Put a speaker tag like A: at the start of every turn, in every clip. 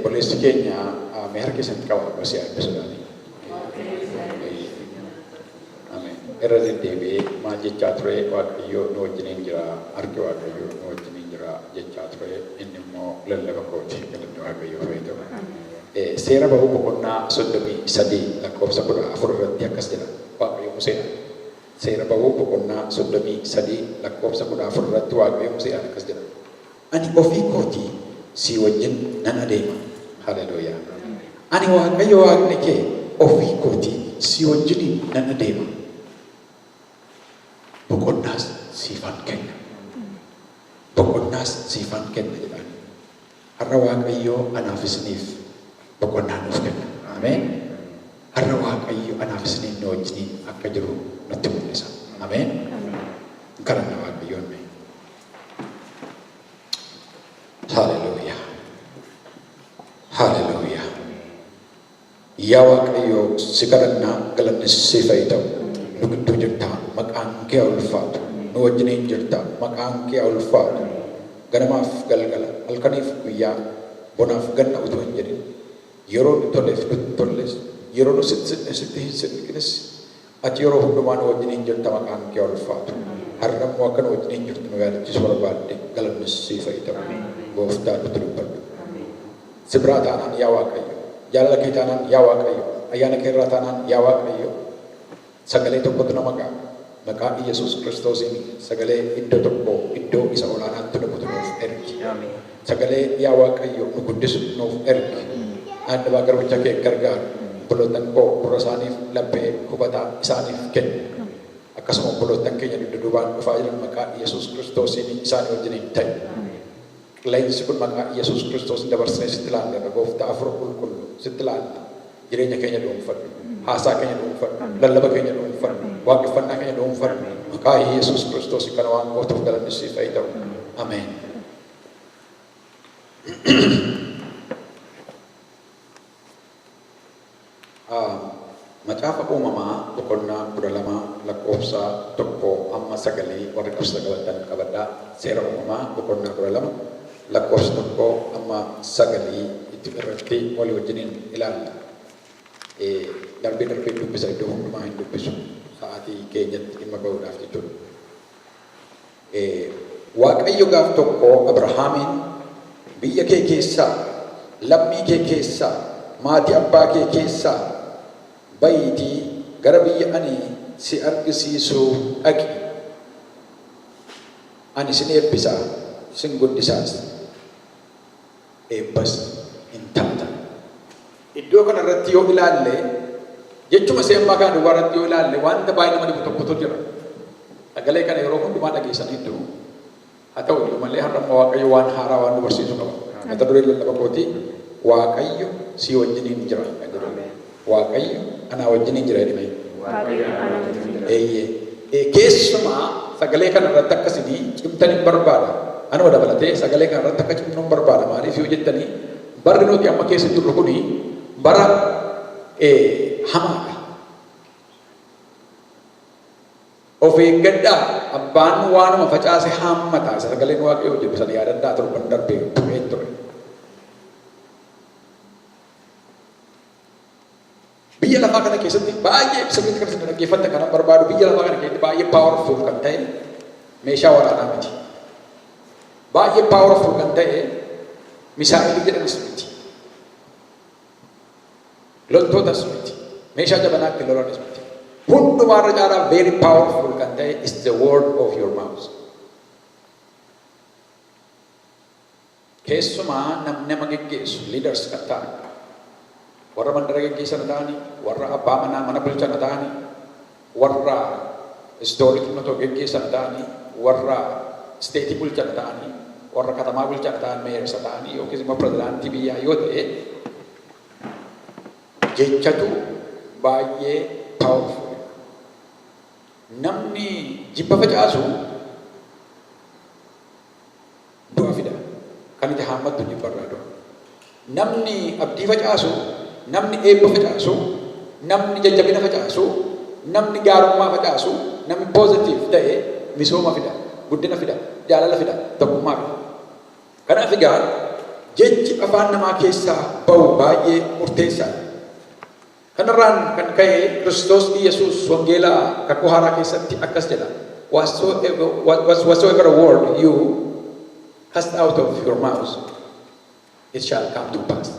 A: Polisi Kenya mereka sentral masih ada sekali. Amin. Era TV maji catre waktu yo no jeninjra arke waktu yo no jeninjra je catre ini mo lele bakoti kalau no waktu yo itu. Sera bahu pokoknya sodomi sadi lakop sabura afur dia kasih waktu yo musim. Sera bahu pokoknya sodomi sadi lakop sabura afur waktu yo musim kasih. Ani ofi koti si wajin nan adema. Haleluya. Ani wakayo agneke ofi koti si wajini nan adema. Bokonnas sifan kenna. Bokonnas sifan kenna jedhani. Har'a wakayo anafisnif bokonnan of kenna. Amen. Har'a wakayo anafisnif no wajini akka jiru nutti mul'isa. Amen. Karana wakayo me. Hallelujah. Hallelujah. Ya wakayo sikaranna galanni sifaitaw nugutu jirta maqaan kee ulfaatu nu wajjiniin jirta maqaan kee ulfaatu ganamaaf galgala halkaniif guyyaa bonaaf ganna utuu hin jedhin yeroo nu toleef nutti tolles yeroo nu sitti hin siqnes ati yeroo hundumaa nu wajjiniin jirta maqaan kee ulfaatu har'ammoo akka nu wajjiniin jirtu nu yaadachiisu barbaadde galanni sifaitaw gooftaa nutti dubbadhu sibraa taanaan yaa waaqayyo jaalala kee taanaan yaa waaqayyo ayyaana kee irraa taanaan yaa waaqayyo sagalee tokkotu nama ga'a maqaa Yesuus Kiristoosiin sagalee iddoo tokko iddoo isa olaanaatti nuuf ergi sagalee yaa waaqayyo nu guddisu nuuf ergi addabaa garbicha kee gargaaru obboloottan koo gurra isaaniif laphee hubataa isaaniif kenni akkasuma obboloottan keenya dugda duubaan dhufaa jiran maqaa Yesuus Kiristoosiin isaanii wajjiniin ta'e qilleensi kun maqaa Yesuus Kiristoos dabarsee sitti laalla gooftaa afur qulqullu sitti laalla jireenya keenya dhuunfadhu haasaa keenya dhuunfadhu lallaba keenya dhuunfadhu waaqeffannaa keenya dhuunfadhu maqaa Yesuus Kiristoos kana waan gootuuf galanni siif haa ta'u. Ameen. Macaafa uumamaa boqonnaa 12 lakkoofsa 1-9 warri qabsa qabatan qabadhaa seera uumamaa boqonnaa 12 lakkoofsa 1-9 itti irratti walii wajjiniin ilaalla. Darbee dubbisa iddoo hundumaa hin dubbisu sa'aatii keenyatti dhimma ba'uudhaaf jechuudha. Waaqayyo gaaf tokko Abrahaamiin biyya kee keessaa lammii kee keessaa maatii abbaa kee keessaa bayitii gara biyya ani si argisiisuu dhaqi. Ani sin eebbisaa sin guddisaas eebbas hin taata. Iddoo kanarratti yoo ilaalle jechuma seemmaa kana duwwaa irratti yoo ilaalle wanta baay'ee nama dhibu tokkotu jira. Sagalee kana yeroo hundumaa dhageessan hedduu haa ta'u iyyuu malee har'a Waaqayyo waan haaraa waan nu barsiisu qaba. Mata duree lallaba kootii Waaqayyo si wajjiniin jira. Waaqayyo anaa wajjiniin jira jedhame. Keessumaa sagalee kana irratti akkasii cimtanii barbaada. Anuma dabalatee sagalee kana irratti akka cimtuun barbaada. Maaliif yoo jettanii barri nuti amma keessa jirru kuni bara hamaadha. Of eeggadhaa abbaan waanuma facaase haammataa sagaleen Waaqayyoo jedhu sana yaadadhaa torban darbee turee ture. Biyya lafaa kana keessatti baay'ee sirriitti kan isin dhaggeeffatta kana barbaadu biyya lafaa kana keessatti baay'ee powerful kan ta'e meeshaa waraanaa miti. Baay'ee powerful kan ta'e misaa'ilii jedhanis miti. Loltootas miti. Meeshaa jabanaatti lolanis miti. Hundumaarra caalaa very powerful kan ta'e is the word of your mouth. Keessumaa namni nama geggeessu leaders kan ta'an warra mandara geggeessan ta'anii warra abbaa manaa mana bulchan ta'anii warra istoorii xummatoo geggeessan ta'anii warra isteetii bulchan ta'anii warra katamaa bulchan ta'an meersa ta'anii yookiis immoo pirezidaantii biyyaa yoo ta'e jechatu baay'ee powerful. Namni jibba facaasu du'a fida. Kan itti haammattu jibbarraa du'a. Namni abdii facaasu, namni eebba facaasu, namni jajjabina facaasu, namni gaarummaa facaasu, namni positive ta'e misooma fida, guddina fida, jaalala fida, tokkummaa fida. Kanaaf egaa jechi afaan namaa keessaa ba'u baay'ee murteessaadha. Kanarraan kan ka'e Kiristoos Yesuus wangeelaa kakuu haaraa keessatti akkas jedha. Whatsoever word you cast out of your mouth, it shall come to pass.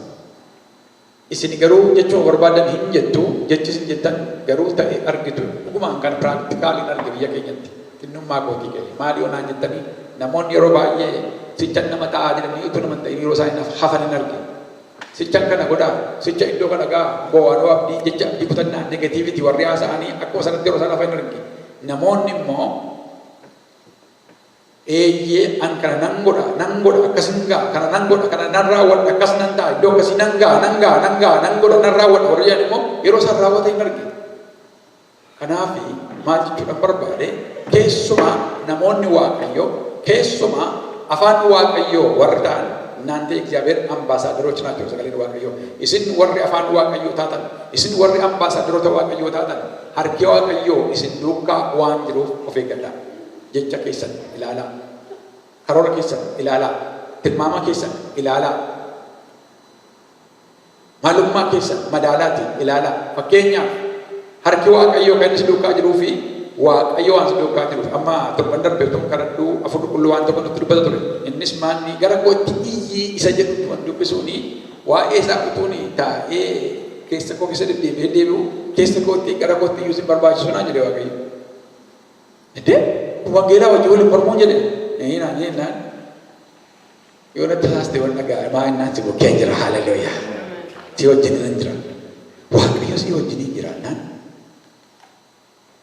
A: Isin garuu jechuun barbaadan hin jettu, jechi isin jettan garuu ta'e argitu. Dhugumaan kan piraktikaaliin arge biyya keenyatti. Xinnummaa kootii ga'e. Maali onaan jettanii namoonni yeroo baay'ee sichan nama ta'aa jedhanii utuu nama ta'in yeroo isaan hafan hin arge. Sichan kana godhaa, sicha iddoo kana gaa boo'aadoo abdii jecha abdii kutannaa negatiiviti warri haasa'anii akkuma sanatti yeroo isaan hafan hin arge. Namoonni immoo eeyyee an kana nan godha akkasin gaa kana nan godha kana nan raawwadha akkas nan ta'a iddoo akkasii nan godha nan raawwadha warri jedhan immoo yeroo isaan raawwata hin arge. Kanaaf maal jechuudhaan barbaade keessumaa namoonni Waaqayyoo keessumaa afaan Waaqayyoo warri ta'an እናንተ እግዚአብሔር አምባሳደሮች ናቸው። ሰገሌ waaqayyo isin warri afaan waaqayyo taatan isin warri ambaasaadorota waaqayyo taatan harki waaqayyo isin duukaa waan jiruuf of eeggadhaa. Jecha keessan ilaalaa, karoora keessan ilaalaa, tilmaama keessan ilaalaa, maalummaa keessan madaalaati ilaalaa. Fakkeenyaaf harki waaqayyo kan isin duukaa jiruu fi waaqayyo waan isin duukaa jiruuf amma torban darbee tokko kadhadhuu afur qulqulluu waan tokko nutti dubbata ture. Innis maanni gara kootti iyyi isa jedhutti waan dubbisuuni waa'ee isaa utuuni taa'ee keessa koo keessa deddeebi'ee deebi'u keessa kootti gara kootti iyyuu isin barbaachisu naan jedhe waaqayyo. Wangeelaa wajjin waliin mormuun jedhe naan yoo natti haaste waan dhagaa maa innaan si bokkee jira haalelooyaa si wajjin nan jira waaqayyo si wajjin jira naan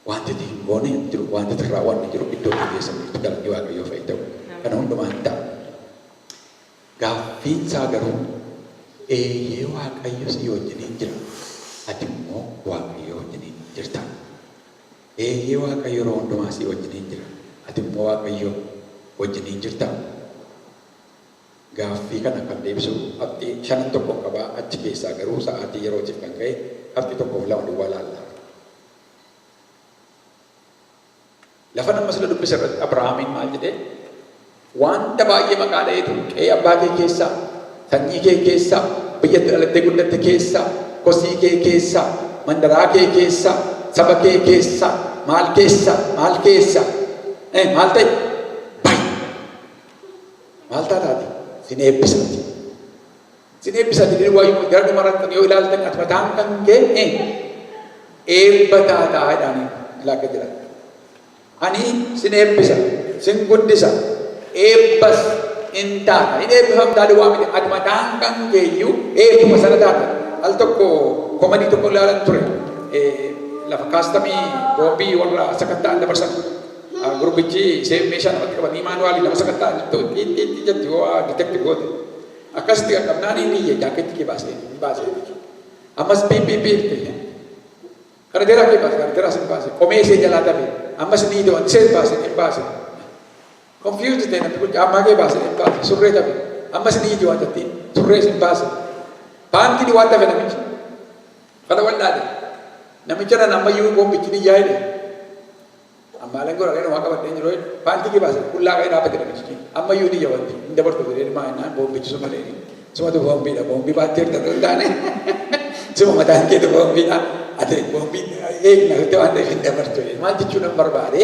A: wanti hin goone jiru wanti irraa waan jiru iddoo keessatti itti galanni waaqayyoo fayyadamu kana hundumaan ta'a. Gaaffiin isaa garuu eeyyee waaqayyo si wajjin jira ati immoo waaqayyo wajjin jirta. Eeyyee waaqayyo yeroo hundumaa si wajjin jira ati immoo waaqayyo wajjin jirta. Gaaffii kana kan deebisu abdii shanan tokko qabaa achi keessaa garuu sa'aatii yerootiif kan ka'e abdii tokkoof lama duwwaa laalla. Lafa nama sila dubbisa irratti Abrahaamiin maal jedhee wanta baay'ee maqaa dhaheetu qe'ee abbaa kee keessaa sanyii kee keessaa biyyatti dhalattee guddatte keessaa kosii kee keessaa mandaraa kee keessaa saba kee keessaa maal keessaa maal ta'e maal taataati sin eebbisaati diri waayuu gara dhumarratti yoo ilaaltan ati mataan kan kee eebba taataa jedhanii ilaaka jedhan. Ani sin eebbisa, sin guddisa, eebbas in taata. In eebbifamtaa duwwaa miti ati mataan kan keeyyuu eebbuma sana taata. Al tokko komedii tokko ilaalan ture. Lafa kaastamii boombii warra sakattaan dabarsan. Gurbichi ishee meeshaa namatti qabanii maanuwaalii nama sakattaan itti jetti yoo ditekti goote. Akkasitti qaqqabnaan inni iyya jaaketti kee baasee. Ammas piipiipiitti. Kana deeraa kee baase, kana deeraa sin baase. Qomee ishee jalaa tafe. Ammas ni iddoon ishee baase, hin baase. Confused ta'e namni kun caammaa kee baase, hin baase. Surree tafe. Ammas ni iddoon jatti. Surree sin baase. Paantii waan tafe namichi. Kana wal'aade. Namicha nan ammayyuu boombichi ni yaa'edhe. Ammaaleen godha dheeraa waa qabadhee jiru paantii kee baase. Qullaa ka'ee dhaabbate namichi. Ammayyuu ni yaa'atti. Hin dabartu jedhee maa innaan boombichi suma dheeri. Sumatu boombiidha. Boombii baattee erga hin taane. Suma mataan keetu boombiidha. Ati boombii eegna itti waan ta'eef hin dabartu. Maal jechuun barbaade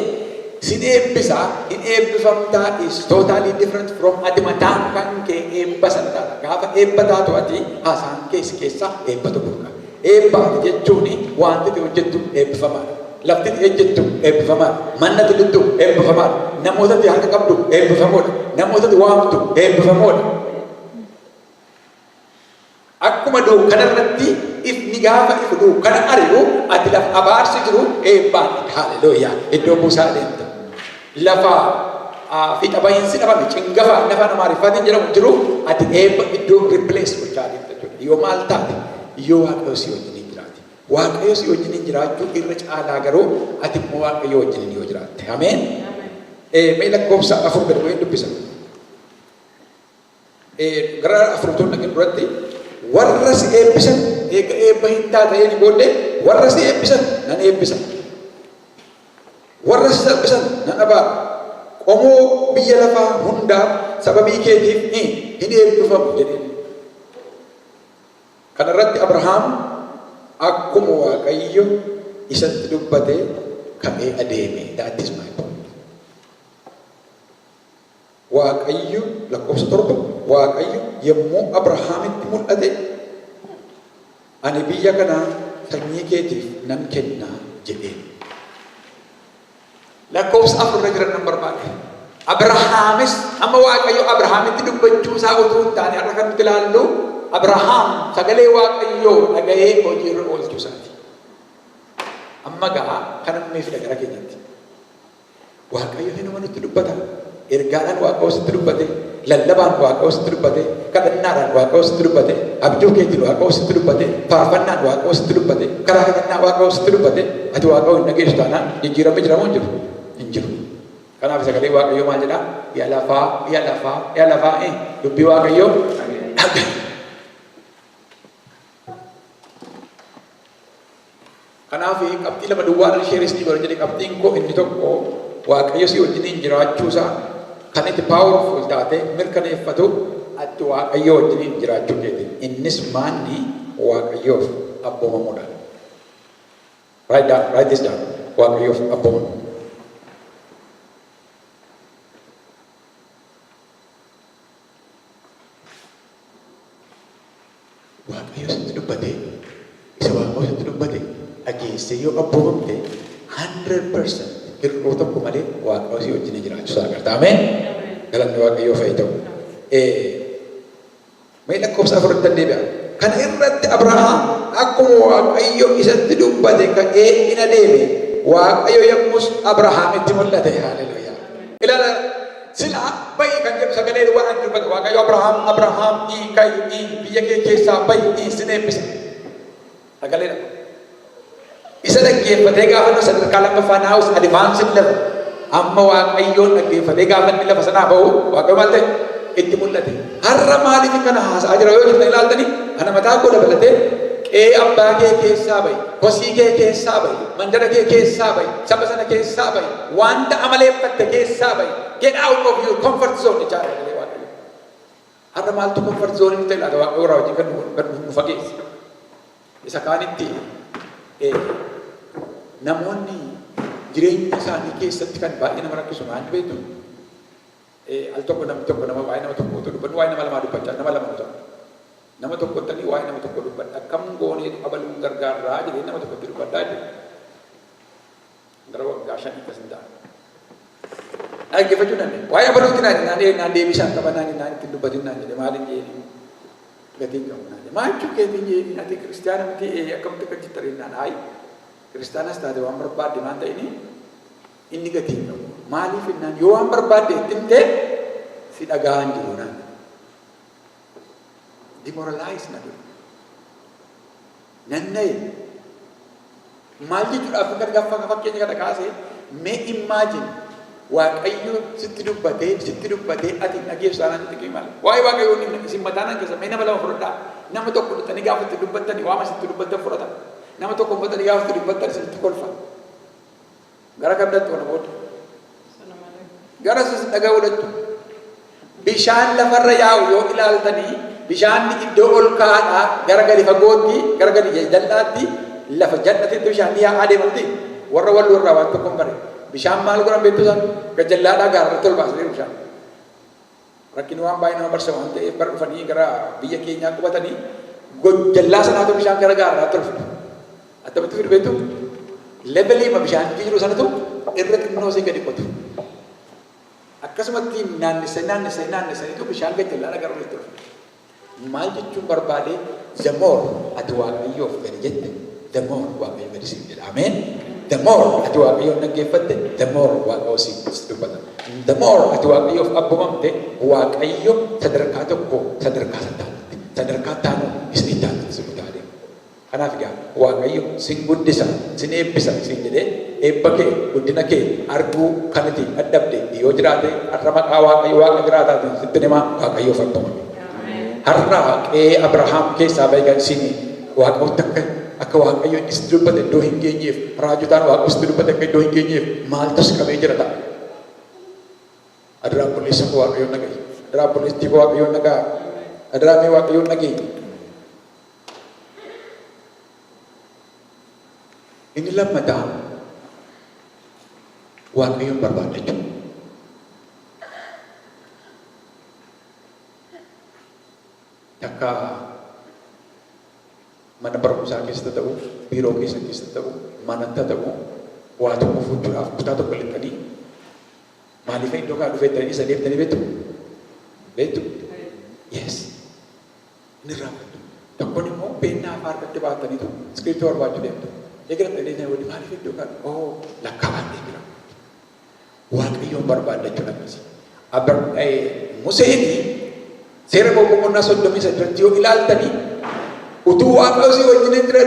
A: sin eebbisaa hin eebbifamtaa is totally different from ati mataan kan kee eebba sana taata. Gaafa eebba taatu ati haasaan keessaa eebba tokko qaba. Eebba jechuun wanti ati hojjettu eebbifamaadha. Lafti ati hojjettu eebbifamaadha. Manni ati dhuttu eebbifamaadha. Namoota ati harka qabdu eebbifamoodha. Namoota ati waamtu eebbifamoodha. Akkuma kanarratti ifni gaafa ifu kana ari'u ati lafa abaarsi jiru eebbaan haalelooyaa iddoo buusaa deemta. Lafa fiixa bahiinsi dhabame cingafa lafa namaa rifaatiin jedhamu jiru ati eebba iddoo ripilees gochaa deemta jechuudha. Yoo maal taate yoo waaqayyo si wajjin jiraate. Waaqayyo si wajjin jiraachuu irra caalaa garuu ati immoo waaqayyo wajjin yoo jiraatte. Ameen. Mee lakkoofsa afur gad bu'ee dubbisa. Gara afurtoonni dhaqan duratti warra si eebbisan eega eebba hin taata'een booddee warra si eebbisan nan eebbisa. Warra si salphisan nan abaara. Qomoo biyya lafaa hundaa sababii keetiif hin eebbifamu jedheen. Kana irratti Abrahaam akkuma Waaqayyo isatti dubbate ka'ee adeeme. That is my point. Waaqayyo lakkoofsa 7 Waaqayyo yommuu Abrahaamitti mul'ate ani biyya kana sanyii keetiif nan kenna jedheen. Lakkoofsa 4 irra jiran nan barbaade. Abrahaamis amma Waaqayyo Abrahaamitti dubbachuu isaa utuu hin taane har'a kan nuti ilaallu Abrahaam sagalee Waaqayyoo dhaga'ee hojiirra oolchuu isaati. Amma gahaa kan ammeef gara keenyatti Waaqayyo hinuma nutti dubbata. Ergaadhaan Waaqayyo sitti dubbate, lallabaan Waaqayyo sitti dubbate, kadhannaadhaan Waaqayyo sitti dubbate, abjuu keetiin Waaqayyo sitti dubbate, faarfannaan Waaqayyo sitti dubbate, karaa kadhannaa Waaqayyo sitti dubbate. Ati Waaqayyo hin dhageessu taanaan jijjiiramni jiramoo hin jiru? Hin jiru. Kanaaf sagalee Waaqayyoo maal jedhaa? Yaa lafaa dubbii Waaqayyoo dhaga'i. Kanaaf qabxii lama duwwaadhaan sheerisni bara jedhe qabxiin koo inni tokko Waaqayyo si wajjiniin jiraachuusaa kan itti powerful taate mirkaneeffatu ati Waaqayyo wajjiniin jiraachuu keetiin. Innis maanni Waaqayyoof abboomamuudha. Write this down. Waaqayyoof abboomamu. Waaqayyo sitti dubbate, isa Waaqayyo sitti dubbate dhageessee yoo abboomamte 100% hir'uu tokko malee Waaqayyo si wajjin jiraachuu isaa agarta. Ameen. Galanni Waaqayyoo fa'i ta'u. Mee lakkoofsa 4 deebi'a. Kana irratti Abrahaam akkuma Waaqayyo isatti dubbate ka'ee hin adeeme. Waaqayyo yommus Abrahaamitti mul'ate. Haleluuyaa. Ilaala sila bayi kan jedhu sagalee waan dubbate Waaqayyo Abrahaam biyya kee keessaa bayi sin eebbisa. Sagalee isa dhaggeeffatee gaafa nu sadarkaa lammaffaa naawus advaansii lafa amma Waaqayyoon dhaggeeffatee gaafa inni lafa sanaa bahu Waaqayyo maal ta'e itti mul'ate. Har'a maaliif kana haasa'aa jira yoo jirtan ilaaltanii ana mataa koo dabalatee qe'ee abbaa kee keessaa bahi, kosii kee keessaa bahi, mandara kee keessaa bahi, saba sana keessaa bahi, wanta amaleeffatte keessaa bahi. Get out of your comfort zone jechaadha galee Waaqayyo. Har'a maaltu comfort zone inni ta'e laata Waaqayyo irraa wajjin kan nu fageesse. Isa kaanitti namoonni jireenya isaanii keessatti kan baay'ee nama rakkisu maal beektu? Al tokko namni tokko nama waa'ee nama tokko utuu dubbannu waa'ee nama lamaa dubbachaa nama lama ta'u. Nama tokko tanii waa'ee nama tokko dubbadha. Akkam goonee abaluun gargaarraa jedhee nama tokkotti dubbadhaa jedhe. Gara waggaa 5 akkas hin ta'a. Dhaggeeffachuu dandeenye. Waa'ee abaluutti naan deebisaan qaba naan ittiin dubbatin naan jedhe maaliin jedhee gatiin qabu naan jedhe. Maal jechuu keetiin jedhee ati kiristaana miti akkamitti akka jittariin naan haayi. Kiristaanas taate waan barbaadde maan ta'ini inni gatiin qabu. Maaliif innaan yoo waan barbaadde itti himtee si dhaga'an jiru naan. Demoralize na jiru. Nanna'e maal jechuudhaaf kan gaafa fakkeenya kana kaasee mee imagine Waaqayyo sitti dubbatee ati dhageessu aanaan sitti maal waa'ee Waaqayyoo inni isin mataanaan keessa mee nama lama fudhadhaa nama tokko dhuftanii gaafa itti dubbattanii waama sitti dubbattan fudhata nama tokko fudhatanii gaafa itti dubbattan sitti kolfa gara kam dhattu wana booda gara sis dhagaa godhattu bishaan lafarra yaa'u yoo ilaaltanii bishaanni iddoo ol ka'aadhaa gara gadi fagootti gara gadi jal'aatti lafa jannatitti bishaan yaa'aa deemamti warra walloorraa waan tokko hin bare bishaan maal godhan beektu isaan gajallaadhaa gaarratti ol baasanii bishaan rakkini waan baay'ee nama barsa waan ta'eef bara dhufanii gara biyya keenyaa qubatanii gojjallaa sanaatu bishaan gara gaarraatti ol fidu attamitti fidu beektu lebeliima bishaan jiru sanatu irra xinnoosee gadi qotu akkasumatti naannessaniitu bishaan gajallaadhaa gara walitti ol fidu maal jechuun barbaade the more ati Waaqayyoof gadi jette the more Waaqayyo gadi siif jedha ameen. The more ati Waaqayyoon dhaggeeffatte, the more Waaqayyo si dubbata. The more ati Waaqayyoof abboomatte, Waaqayyo sadarkaa tokko sadarkaa sattaatti. Sadarkaa taanu isa ittaatti si mutaadhe. Kanaaf egaa Waaqayyo sin guddisa, sin eebbisa sin jedhee eebba kee guddina kee arguu kanatti dadhabde yoo jiraate har'a maqaa Waaqayyo Waaqa jiraataatiin sitti himaa Waaqayyoof abboomame. Har'a qe'ee Abrahaam keessaa baay'ee isin Waaqayyotti akka Waaqayyo itti dubbate iddoo hin geenyeef raajotaan Waaqayyo itti dubbate akka iddoo hin geenyeef maaltu si qabee jira ta'a. Adaraan bulleessa Waaqayyoon dhaga'i. Adaraa poliistii Waaqayyoon nagaa. Adaraa mee Waaqayyoon nageenya. Inni lammataa Waaqayyoon barbaadachuu. Takka mana barumsaa keessatti ta'u, biiroo keessatti ta'u, manatti ta'u, waa tokko fuudhuudhaaf kutaa tokko lixanii maaliif iddoo kaa dhufeettanii isa deemtanii beektu? Beektu? Yes. Inni raawwatu. Tokkoon immoo beennaa afaan harkatti baataniitu iskiriiptoo barbaachuu deemtu. Eegalatanii waliin maaliif iddoo kaa lakkaa'aan deemira. Waaqayyoon barbaadachuun akkasii. Museen seera boqonnaa 33 yoo ilaaltanii utuu Waaqayyo si wajjin jiru,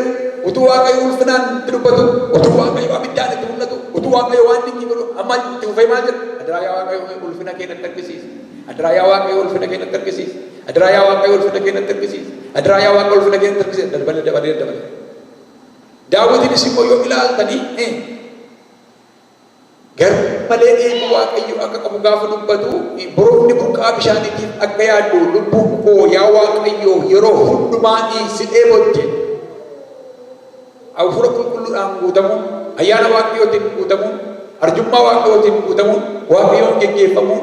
A: utuu Waaqayyo ulfinaan dubbatu, utuu Waaqayyo abiddaan itti mul'atu, utuu Waaqayyo waan inni godhu amma itti fufee maal jedhu? Adaraa yaa Waaqayyo ulfina kee natti argisiisi. Adaraa yaa Waaqayyo ulfina kee natti argisiisi. Adaraa yaa Waaqayyo ulfina kee natti argisiisi. Adaraa yaa Waaqayyo ulfina kee natti argisiisi. Dabalee. Daawitiinis immoo yoo ilaaltanii garmalee eegu Waaqayyo akka qabu gaafa dubbatu boroonni burqaa bishaaniitiif akka yaaddu lubbuun koo yaa Waaqayyo yeroo hundumaa si dheebotte. Hafuura qulqulluudhaan guutamuun, ayyaana Waaqayyootiin guutamuun, arjummaa Waaqayyootiin guutamuun, Waaqayyoon geggeeffamuun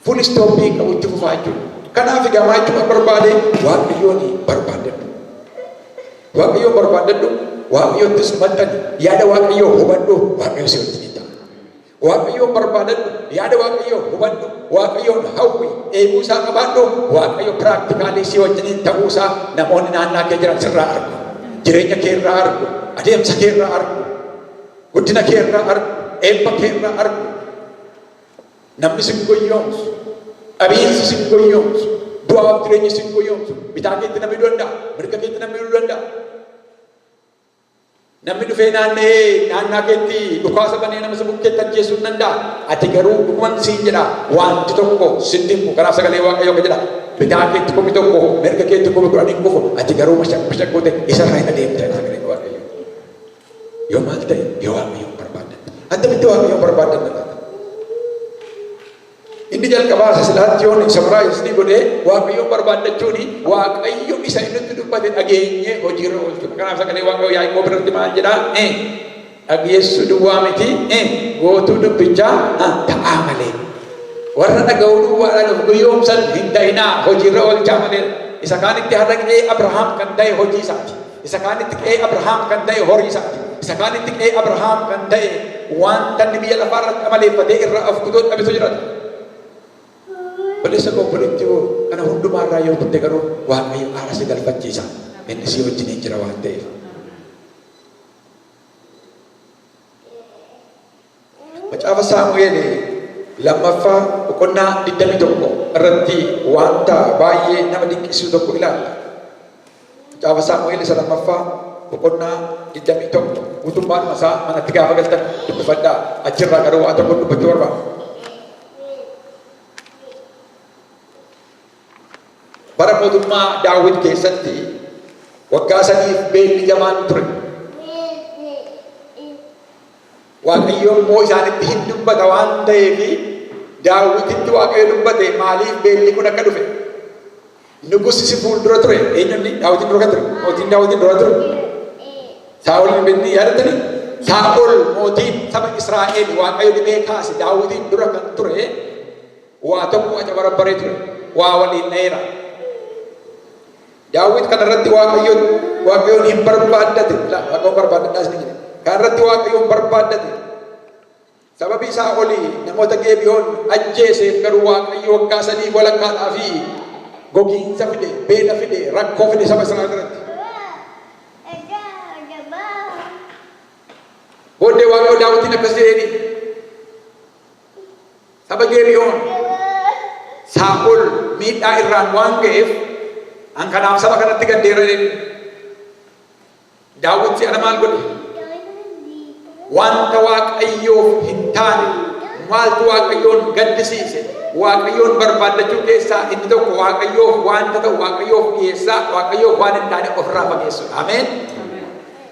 A: full stooppii qabu itti fufaa jechuudha. Kanaaf egaa maal barbaade Waaqayyoon barbaadadhu. Waaqayyoon barbaadadhu. Waaqayyoottis maxxani yaada Waaqayyoo hubadhu. Waaqayyo si wajjin ta'a. Waaqayyoon barbaadadhu. Yaada Waaqayyoo hubadhu. Waaqayyoon hawwi eeguu isaa qabaadhu. Waaqayyo piraaktikaalii si wajjin ta'uu isaa namoonni naannaa kee jiran sirraa argu. Jireenya kee irraa argu. Adeemsa kee irraa argu. Guddina kee irraa argu. Eebba kee irraa argu. Namni si goyyoomsu. Dhabiinsi si goyyoomsu. Du'aaf jireenyi si goyyoomsu. Bitaa keetti namni danda'a. Mirga keetti namni danda'a. Namni dhufee naannaa keetti dhukaasa banee nama bukkeetti ajjeesuu hin danda'a. Ati garuu dhuguman siin jedha wanti tokko sitti himu kanaaf sagalee Waaqayyoo ka jedha. Bitaa keetti kumi tokko mirga keetti kumi kudhan hin kufu. Ati garuu mashakkootee isarraa hin adeemta sagalee Waaqayyoo. Yoo maal ta'e yoo Waaqayyoon barbaadan. Attamitti Waaqayyoon barbaadan laata? Inni jalqabaa silaatti yoon sabraa isni godhee Waaqayyoon barbaadachuun Waaqayyo isa inni dubbate dhageenyee hojiirra oolchudha. Kanaaf sagalee Waaqayyoo Yaaqoob irratti maal jedhaa? Dhageessuu duwwaa miti gootuu dubbichaa ta'aa malee. Warra dhaga'uu duwwaadhaan of guyyoomsan hin ta'inaa hojiirra oolchaa malee. Isa kaanitti har'a qe'ee Abrahaam kan ta'e hojii isaati. Isa kaanitti qe'ee Abrahaam kan ta'e horii isaati. Isa kaanitti qe'ee Abrahaam kan ta'e wanta inni biyya lafaa irratti amaleeffatee irraa of kutoo dhabisu jiraata. Balleessa obboleetti hoo kana hundumaa irraa yoo kutte garuu Waaqayyo haala si galfachiisa. Inni si wajjin jira waan ta'eef. Macaafa Saamu'eel lammaffaa boqonnaa 21 irratti wanta baay'ee nama dinqisiisu tokko ilaalla. Macaafa Saamu'eel isa lammaffaa boqonnaa 21 guutummaan isaa manatti gaafa galtan dubbifadhaa. Achirraa garuu waan tokko dubbachuu barbaada. Bara mootummaa Daawit keessatti waggaa sadiif beelli jamaan ture. Waaqayyo immoo isaanitti hin dubbata waan ta'eef Daawititti Waaqayyo dubbate maaliif beelli kun akka dhufe? Nugusi si fuuldura ture. Eenyuun Daawitin dura ture? Mootiin Daawitin dura ture. Saa'ol inni yaadatanii? Saa'ol mootiin saba Israa'el Waaqayyo dhibee kaase Daawitin dura kan ture waa tokko aca barabbaree ture. Waa waliin dheera. Daawit kan irratti Waaqayyoon hin barbaaddate. Waaqayyoon barbaadadhaas ni jedhe. Kan irratti Waaqayyoon barbaaddate. Sababii isaa olii namoota Geebiyoon ajjeeseef garuu Waaqayyo waggaa sadii walakkaadhaa fi gogiinsa fide, beela fide, rakkoo fide saba Israa'el irratti. Booddee Waaqayyo Daawitiin akkas jedheeni. Saba Geebiyoon Saa'ol miidhaa irraan waan ga'eef kanaaf saba kanatti gaddeeranii Daawit si'ana maal godhe? Wanta Waaqayyoof hin taane maaltu Waaqayyoon gaddisiise? Waaqayyoon barbaadachuu keessaa inni tokko Waaqayyoof wanta ta'u Waaqayyoof dhiyeessaa, Waaqayyoof waan hin taane ofirraa fageessuudha. Ameen.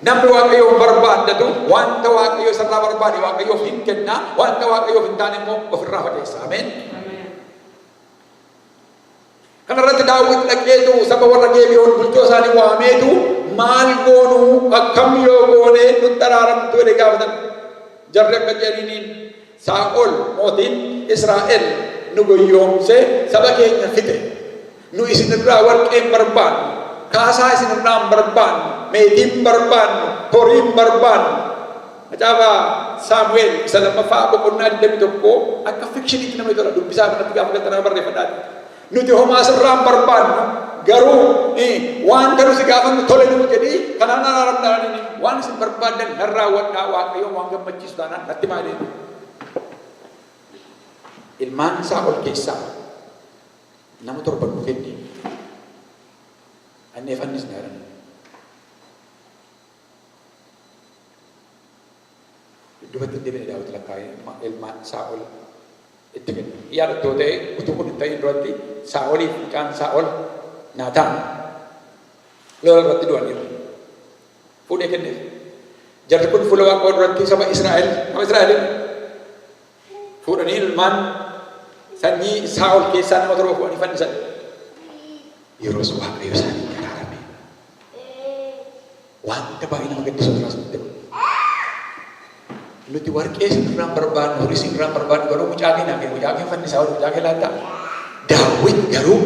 A: Namni Waaqayyoon barbaadatu wanta Waaqayyo isarraa barbaade Waaqayyoof hin kennaa, wanta Waaqayyoof hin taane immoo ofirraa fageessa. Ameen. daawwit dhaqeetu saba warra Geebiyoon bulchoo isaanii waameetu maal goonuu akkam yoo goonee nutti araaramtu jedhe gaafatan. Jarri akka jedhaniin Saa'ol mootiin Israa'el nu goyyoomsee saba keenya fixe. Nu isinirraa warqee hin barbaannu, kaasaa isinirraa hin barbaannu, meetii hin barbaannu, horii hin barbaannu. Macaafa Saamu'eel isa lammaffaa boqonnaa 21 akka fikshiniitti namni tola dubbisaa kanatti gaafa galtanaa barreeffadhaati. Nuti homaa sirraa hin barbaannu garuu waan kanu si gaafannu tole nuu jedhii kanaan araaramnaanii waan isin barbaadan narraa wadhaa Waaqayyoon waan gammachiisu taanaan natti maalee. Ilmaan Saa'ol keessaa nama 7 nu kenne. Anneef annis ni argina. Dubartiin deebiin daawwiti lakkaa'ee ilmaan Saa'ol itti kenne. Yaadattoo ta'e utuu kun hin ta'in duratti Saa'oliif mucaan Saa'ol Naataan lola irratti du'aniiru. Fuudhee kenneef. Jarri kun fuula Waaqaa duratti saba Israa'el fuudhanii ilmaan sanyii Saa'ol keessaa nama 7 fuudhanii fannisan. Yeroos Waaqayyo isaanii araarame. Wanta baay'ee nama gaddisiisu irraas nutti himu. Nuti warqee sirraan barbaannu, horii sirraan barbaannu garuu mucaa keenya fannisaa oolu mucaa keenya laata. Daawwit garuu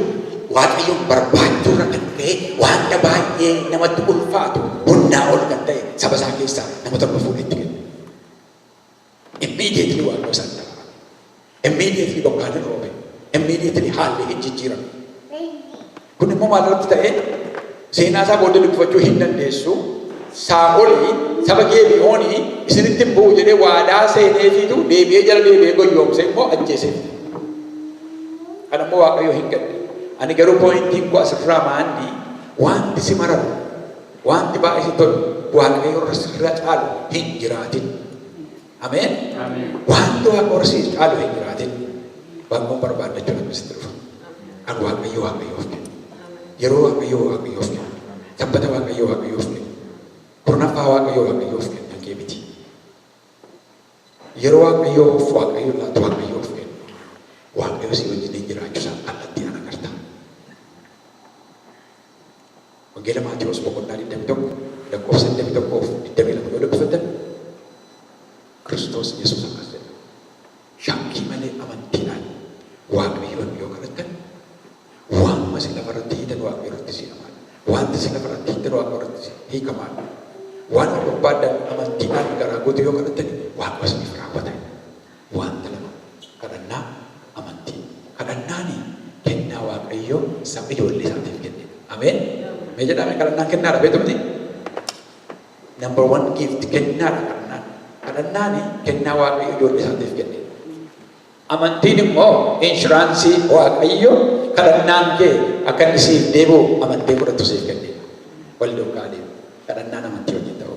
A: Waaqayyoon barbaachuu irra kan ta'e wanta baay'ee namatti ulfaatu humnaa ol kan ta'e saba isaa keessaa nama 7 fuudhee itti kenne. Immediately Waaqayyo isaan dhabame. Immediately bokkaan roobe. Immediately haalli hin jijjiirame. Kun immoo maal irratti ta'e seenaa isaa booda dubbifachuu hin dandeessu. Saa'olii saba Geebiyoonii isinitti hin bu'u jedhee waadaa seeneefiitu deebi'ee jala deebi'ee goyyoomsee immoo ajjeeseef. Kana immoo Waaqayyo hin gadde. Ani garuu poointiin koo asirraa maanni wanti si mararu wanti baay'ee si tolu Waaqayyo irra sirra caalu hin jiraatin. Ameen. Wanti Waaqayyo irra si caalu hin jiraatin. Waaqayyoon barbaadachuu namni sitti dhufa. Kan Waaqayyoof kennu. Yeroo Waaqayyoof kennu. Sabbata Waaqayyoof kennu. Kurnaffaa Waaqayyoof kennu kee miti. Yeroo Waaqayyoof kennu. Waaqayyo si wajjin jiraachuu isaa kallattii ana agarta. Wangeela Maatiyos boqonnaa 21 lakkoofsa 21 yoo dubbifatan Kiristoos Yesuus akkas jedha. Shakkii malee amantiidhaan Waaqayyoon yoo kadhattan waanuma si lafarratti hiitan Waaqayyo irratti si hiikamaan. Wanti si lafarratti hiitan Waaqayyo irratti hiikamaan. Waan barbaadan amantiidhaan garaa guutuu yoo kadhattan Waaqayyo isiniif raawwata. Wanta lama kadhannaa amantii. Kadhannaani kennaa Waaqayyo saba ijoollee isaatiif kenne. Ameen. Mee jedhame kadhannaan kennaadha beektumti. Number 1 gift kennaadha kadhannaan. Kadhannaani kennaa Waaqayyo ijoollee isaatiif kenne. Amantiin immoo inshuraansii Waaqayyo kadhannaan kee akka inni siif deebi'u amantee fudhattu siif kenne. Wal duukaa deemu. Kadhannaan amantii wajjin ta'u.